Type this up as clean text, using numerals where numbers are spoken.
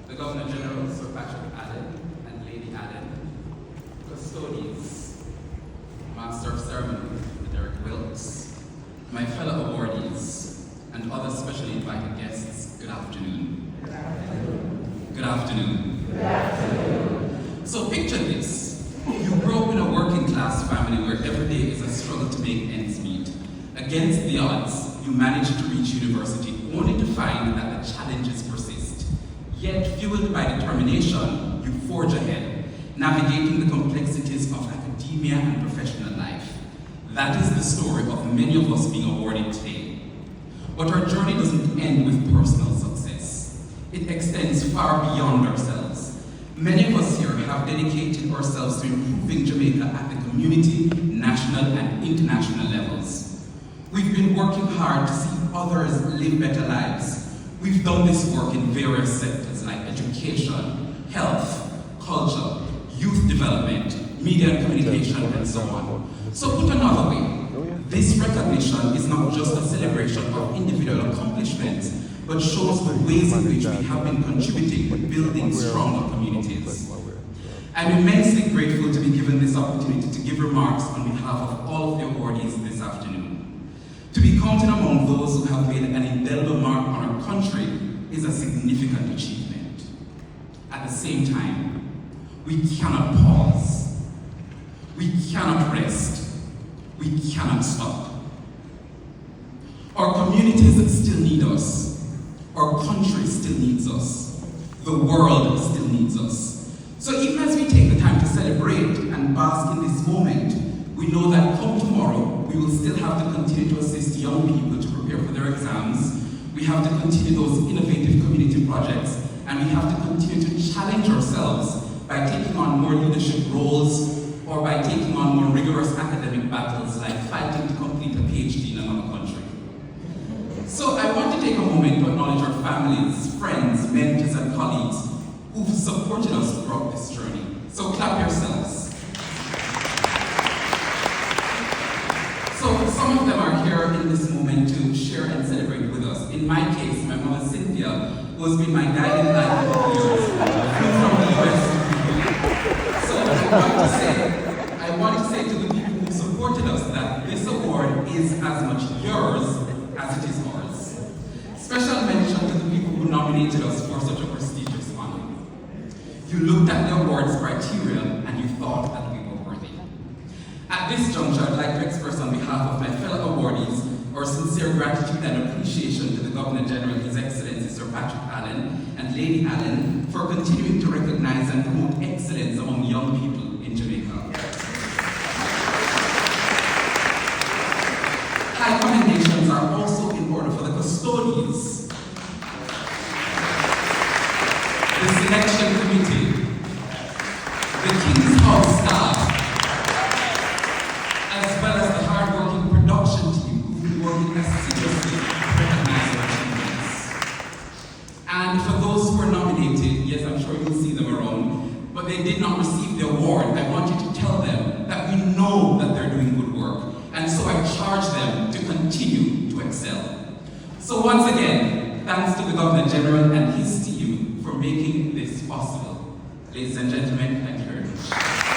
the Governor General, Sir Patrick Allen, and Lady Allen, custodians, Master of Ceremony, Derek Wilkes, my fellow awardees, and other specially invited guests, good afternoon. Good afternoon. Good afternoon. Good afternoon. So picture this. You grow up in a working class family where every day is a struggle to make ends meet. Against the odds, you manage to reach university only to find that the challenges persist. Yet, fueled by determination, you forge ahead, navigating the complexities of academia and professional life. That is the story of many of us being awarded today. But our journey doesn't end with personal success. It extends far beyond ourselves. Many of us here have dedicated ourselves to improving Jamaica at the community, national, and international levels. We've been working hard to see others live better lives. We've done this work in various sectors like education, health, culture, youth development, media and communication, and so on. So put another way, this recognition is not just a celebration of individual accomplishments, but shows the ways in which we have been contributing to building stronger communities. I'm immensely grateful to be given this opportunity to give remarks on behalf of all of the awardees this afternoon. To be counted among those who have made an indelible mark on our country is a significant achievement. At the same time, we cannot pause. We cannot rest. We cannot stop. Our communities still need us. Our country still needs us. The world still needs us. So even as we take the time to celebrate and bask in this moment, we know that come tomorrow, we will still have to continue to assist young people to prepare for their exams. We have to continue those innovative community projects, and we have to continue to challenge ourselves by taking on more leadership roles or by taking on more rigorous academic battles like fighting to complete a PhD in another country. So I want to take a moment to acknowledge our families, friends, mentors, and colleagues who've supported us throughout this journey. So clap yourselves. So some of them are here in this moment to share and celebrate with us. In my case, my mother Cynthia, who has been my guiding light for years, flew from the US to So I want to say to the people who supported us that this award is as much yours as it is ours. Special mention to the people who nominated us for such a prestigious honor. You looked at the awards criteria and you thought that we were worthy. At this juncture, I'd like to express on behalf of my fellow awardees our sincere gratitude and appreciation to the Governor General, His Excellency Sir Patrick Allen and Lady Allen, for continuing to recognize and promote excellence among young people in Jamaica. High commendations are also in order for the custodians, the selection committee, the King's House staff, as well as the hard-working production team who've been working assiduously to recognize our achievements. And for those who are nominated, yes, I'm sure you'll see them around, but they did not receive the award, I want you to tell them that we know that they're doing good work, and so I charge them to continue to excel. So once again, thanks to the Governor General and his team for making this possible. Ladies and gentlemen, thank you very much.